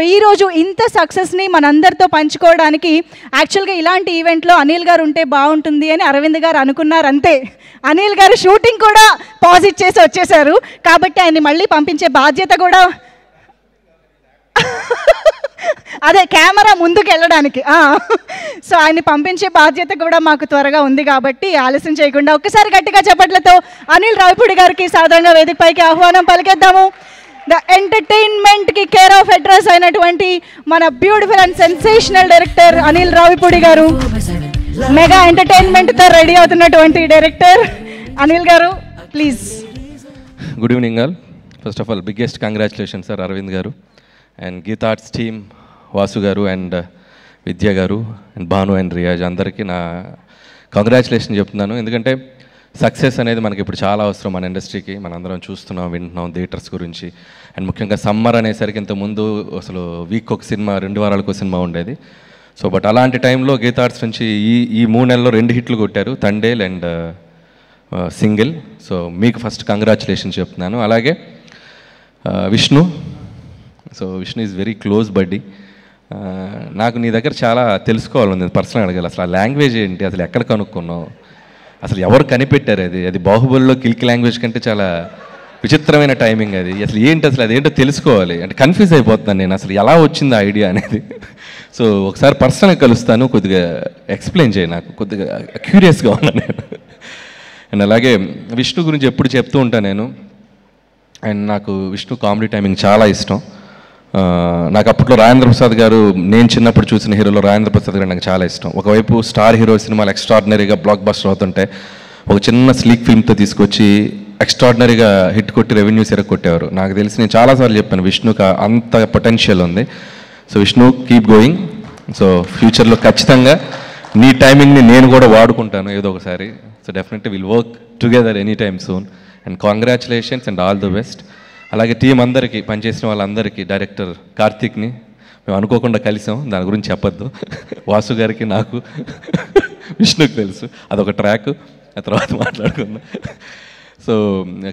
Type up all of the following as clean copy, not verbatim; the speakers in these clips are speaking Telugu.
ఈరోజు ఇంత సక్సెస్ని మనందరితో పంచుకోవడానికి యాక్చువల్గా ఇలాంటి ఈవెంట్లో అనిల్ గారు ఉంటే బాగుంటుంది అని అరవింద్ గారు అనుకున్నారు అంతే. అనిల్ గారు షూటింగ్ కూడా పాజ్ ఇచ్చేసి వచ్చేసారు కాబట్టి ఆయన్ని మళ్ళీ పంపించే బాధ్యత కూడా అదే కెమెరా ముందుకు వెళ్ళడానికి సో ఆయన్ని పంపించే బాధ్యత కూడా మాకు త్వరగా ఉంది కాబట్టి ఆలస్యం చేయకుండా ఒక్కసారి గట్టిగా చప్పట్లతో అనిల్ రావిపూడి గారికి సాధారణంగా వేదికపైకి ఆహ్వానం పలికేద్దాము. ద ఎంటర్టైన్మెంట్కి కేర్ ఆఫ్ అడ్రస్ అయినటువంటి మన beautiful and sensational director Anil Ravipudi గారు, మెగా ఎంటర్టైన్మెంట్తో రెడీ అవుతున్నటువంటి డైరెక్టర్ అనిల్ గారు, please. Good evening all. First of all biggest congratulation sir Aravind గారు and Geetha arts team, Vasu గారు అండ్ విద్య గారు అండ్ భాను అండ్ రియాజ్ అందరికీ నా కంగ్రాచులేషన్ చెప్తున్నాను. ఎందుకంటే సక్సెస్ అనేది మనకి ఇప్పుడు చాలా అవసరం మన ఇండస్ట్రీకి. మనందరం చూస్తున్నాం, వింటున్నాం థియేటర్స్ గురించి. అండ్ ముఖ్యంగా సమ్మర్ అనేసరికి ఇంతకుముందు అసలు వీక్ ఒక సినిమా, 2 వారాలకు ఒక సినిమా ఉండేది. సో బట్ అలాంటి టైంలో గీతా ఆర్ట్స్ నుంచి ఈ 3 నెలల్లో 2 హిట్లు కొట్టారు, తండేల్ అండ్ సింగిల్. సో మీకు ఫస్ట్ కంగ్రాచులేషన్ చెప్తున్నాను. అలాగే Vishnu. So Vishnu is very close బడ్డీ. నాకు నీ దగ్గర చాలా తెలుసుకోవాలని పర్సనల్ అడగాలి. అసలు ఆ లాంగ్వేజ్ ఏంటి, అసలు ఎక్కడ కనుక్కున్నావు, అసలు ఎవరు కనిపెట్టారు? అది బాహుబలిలో కిల్కి లాంగ్వేజ్ కంటే చాలా విచిత్రమైన టైమింగ్ అది. అసలు ఏంటి, అసలు అదేంటో తెలుసుకోవాలి. అంటే కన్ఫ్యూజ్ అయిపోతున్నాను నేను, అసలు ఎలా వచ్చింది ఐడియా అనేది. సో ఒకసారి పర్సనల్గా కలుస్తాను, కొద్దిగా ఎక్స్ప్లెయిన్ చేయి, నాకు కొద్దిగా క్యూరియస్గా ఉన్నాను నేను. అండ్ అలాగే విష్ణు గురించి ఎప్పుడు చెప్తూ ఉంటాను నేను. అండ్ నాకు విష్ణు కామెడీ టైమింగ్ చాలా ఇష్టం. నాకు అప్పట్లో రాజేంద్ర ప్రసాద్ గారు, నేను చిన్నప్పుడు చూసిన హీరోలో రాజేంద్ర ప్రసాద్ గారు నాకు చాలా ఇష్టం. ఒకవైపు స్టార్ హీరో సినిమాలు ఎక్స్ట్రాడినరీగా బ్లాక్ బస్టర్ అవుతుంటే, ఒక చిన్న స్లీక్ ఫిల్మ్తో తీసుకొచ్చి ఎక్స్ట్రాడినరీగా హిట్ కొట్టి రెవెన్యూస్ కొట్టేవారు. నాకు తెలిసి నేను చాలాసార్లు చెప్పాను విష్ణుకి అంత పొటెన్షియల్ ఉంది. So Vishnu keep going. So ఫ్యూచర్లో ఖచ్చితంగా నీ టైమింగ్ని నేను కూడా వాడుకుంటాను ఏదో ఒకసారి. So definitely will work together any time soon. And congratulations and all the best. అలాగే టీం అందరికీ, పనిచేసిన వాళ్ళందరికీ, డైరెక్టర్ కార్తీక్ని మేము అనుకోకుండా కలిసాం, దాని గురించి చెప్పొద్దు. వాసు గారికి, నాకు, విష్ణుకి తెలుసు, అదొక ట్రాక్, ఆ తర్వాత మాట్లాడుకుందాం. So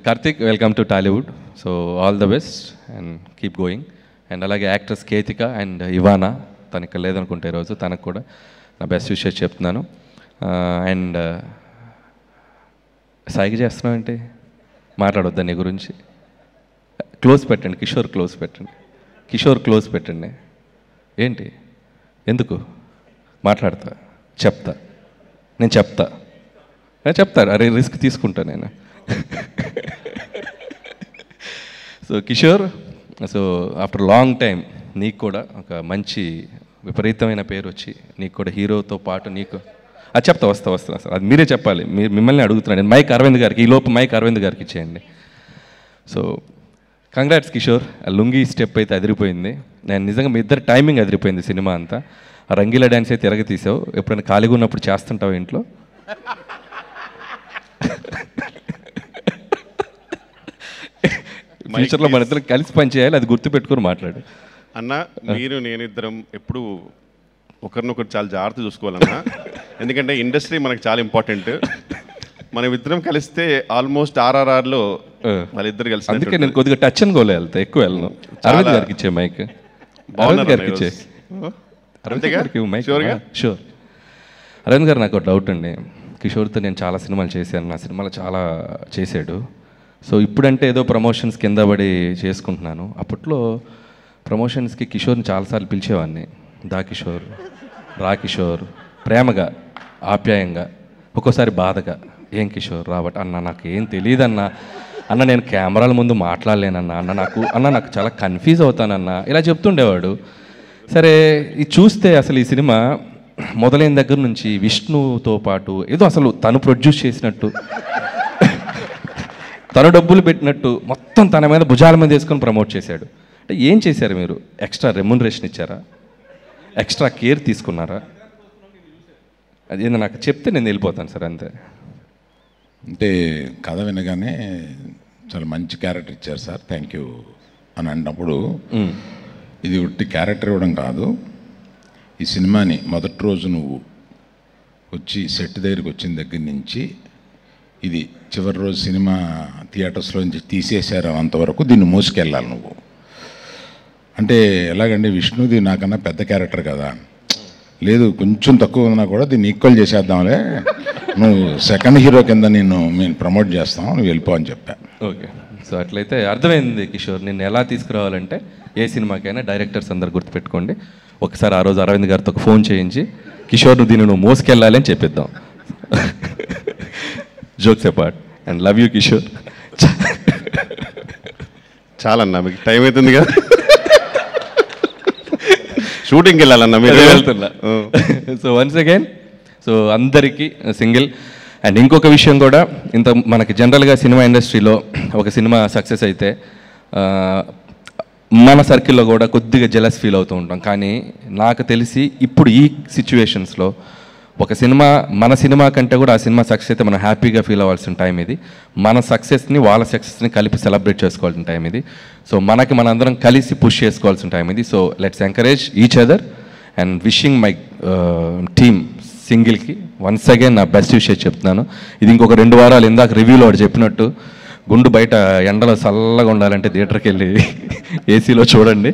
Karthik, welcome to Tollywood. So all the best and keep going. And అలాగే యాక్ట్రెస్ కేతిక అండ్ ఇవానా, తను ఇక్కడ లేదనుకుంటే ఈరోజు, తనకు కూడా నా బెస్ట్ విషెస్ చెప్తున్నాను. అండ్ సైగ చేస్తున్నావు ఏంటి, మాట్లాడొద్దా నీ గురించి? క్లోజ్ పెట్టండి, కిషోర్ క్లోజ్ పెట్టండి, కిషోర్ క్లోజ్ పెట్టండి. ఏంటి, ఎందుకు మాట్లాడతా? చెప్తా, నేను చెప్తా. అరే రిస్క్ తీసుకుంటా నేను. So Kishore, so after long time నీకు కూడా ఒక మంచి విపరీతమైన పేరు వచ్చి, నీకు కూడా హీరోతో పాటు నీకు అది చెప్తా, వస్తా సార్, అది మీరే చెప్పాలి. మిమ్మల్ని అడుగుతున్నాను. మైక్ అరవింద్ గారికి, ఈలోపు మైక్ అరవింద్ గారికి ఇచ్చేయండి. So congrats Kishore. ఆ లుంగీ స్టెప్ అయితే అదిరిపోయింది. నేను నిజంగా మీ ఇద్దరు టైమింగ్ అదిరిపోయింది సినిమా అంతా. ఆ రంగీలా డ్యాన్స్ అయితే తీసావు. ఎప్పుడైనా ఖాళీగా ఉన్నప్పుడు చేస్తుంటావు ఇంట్లో? ఫ్యూచర్లో మన ఇద్దరు కలిసి పని చేయాలి, అది గుర్తుపెట్టుకొని మాట్లాడు అన్న. మీరు నేను ఇద్దరం ఎప్పుడు ఒకరినొకరు చాలా జాగ్రత్త చూసుకోవాలన్నా, ఎందుకంటే ఇండస్ట్రీ మనకు చాలా ఇంపార్టెంట్. మనం ఇద్దరం కలిస్తే ఆల్మోస్ట్ RRRలో వాళ్ళిద్దరు కలిసి. అందుకే నేను కొద్దిగా టచ్ అండ్ గోలే వెళ్తా, ఎక్కువ వెళ్ళను. అరవింద్ గారికి ఇచ్చే మైక్, అరవింద్ గారికి ఇచ్చే, అరవింద్ గారికి మైక్. షూర్. అరవింద్ గారు, నాకు ఒక డౌట్ అండి. కిషోర్తో నేను చాలా సినిమాలు చేశాను, నా సినిమాలు చాలా చేశాడు. సో ఇప్పుడంటే ఏదో ప్రమోషన్స్ కింద పడి చేసుకుంటున్నాను. అప్పట్లో ప్రమోషన్స్కి కిషోర్ని చాలాసార్లు పిలిచేవాడిని. దా కిషోర్, రా కిషోర్, ప్రేమగా, ఆప్యాయంగా, ఒక్కోసారి బాధగా, ఏం కిషోర్ రాబట్ అన్న, నాకు ఏం తెలియదన్నా, అన్న నేను కెమెరాల ముందు మాట్లాడలేనన్నా, అన్న నాకు చాలా కన్ఫ్యూజ్ అవుతానన్నా, ఇలా చెప్తుండేవాడు. సరే ఇది చూస్తే అసలు ఈ సినిమా మొదలైన దగ్గర నుంచి విష్ణుతో పాటు ఏదో అసలు తను ప్రొడ్యూస్ చేసినట్టు, తను డబ్బులు పెట్టినట్టు మొత్తం తన మీద భుజాల మీద వేసుకొని ప్రమోట్ చేశాడు. అంటే ఏం చేశారు మీరు? ఎక్స్ట్రా రెమ్యునరేషన్ ఇచ్చారా? ఎక్స్ట్రా కేర్ తీసుకున్నారా? అది నాకు చెప్తే నేను వెళ్ళిపోతాను సార్, అంతే. అంటే కథ వినగానే చాలా మంచి క్యారెక్టర్ ఇచ్చారు సార్, థ్యాంక్ యూ అని అన్నప్పుడు, ఇది ఉట్టి క్యారెక్టర్ ఇవ్వడం కాదు, ఈ సినిమాని మొదటి రోజు నువ్వు వచ్చి సెట్ దగ్గరికి వచ్చిన దగ్గర నుంచి ఇది చివరి రోజు సినిమా థియేటర్స్లో నుంచి తీసేశారు అంతవరకు దీన్ని మోసుకెళ్ళాలి నువ్వు. అంటే ఎలాగండి విష్ణుది నాకన్నా పెద్ద క్యారెక్టర్ కదా, లేదు కొంచెం తక్కువ ఉన్నా కూడా దీన్ని ఈక్వల్ చేసేద్దాంలే, నువ్వు సెకండ్ హీరో కింద మేము ప్రమోట్ చేస్తాం, నువ్వు వెళ్ళిపో అని చెప్పా. ఓకే, సో అట్లయితే అర్థమైంది కిషోర్, నిన్ను ఎలా తీసుకురావాలంటే ఏ సినిమాకైనా డైరెక్టర్స్ అందరు గుర్తుపెట్టుకోండి, ఒకసారి ఆ రోజు అరవింద్ గారితో ఒక ఫోన్ చేయించి కిషోర్ నువ్వు దీన్ని నువ్వు మోసుకెళ్ళాలి అని చెప్పిద్దాం. Jokes apart and love you Kishore. చాలన్నా మీకు టైం అవుతుంది కదా, షూటింగ్కి వెళ్ళాలన్నా మీరు వెళ్తున్నా. సో వన్స్ అగైన్ సో అందరికీ సింగిల్. అండ్ ఇంకొక విషయం కూడా, ఇంత మనకి జనరల్గా సినిమా ఇండస్ట్రీలో ఒక సినిమా సక్సెస్ అయితే మన సర్కిల్లో కూడా కొద్దిగా జెలస్ ఫీల్ అవుతూ ఉంటాం. కానీ నాకు తెలిసి ఇప్పుడు ఈ సిచ్యువేషన్స్లో ఒక సినిమా మన సినిమా కంటే కూడా ఆ సినిమా సక్సెస్ అయితే మనం హ్యాపీగా ఫీల్ అవ్వాల్సిన టైం ఇది. మన సక్సెస్ని వాళ్ళ సక్సెస్ని కలిపి సెలబ్రేట్ చేసుకోవాల్సిన టైం ఇది. సో మనకి మనందరం కలిసి పుష్ చేసుకోవాల్సిన టైం ఇది. So let's encourage each other and wishing my team సింగిల్కి వన్స్ అగైన్ నా బెస్ట్ విషయం చెప్తున్నాను. ఇది ఇంకొక 2 వారాలు ఇందాక రివ్యూలో వాడు చెప్పినట్టు గుండు బయట ఎండలో చల్లగా ఉండాలంటే థియేటర్కి వెళ్ళి ఏసీలో చూడండి.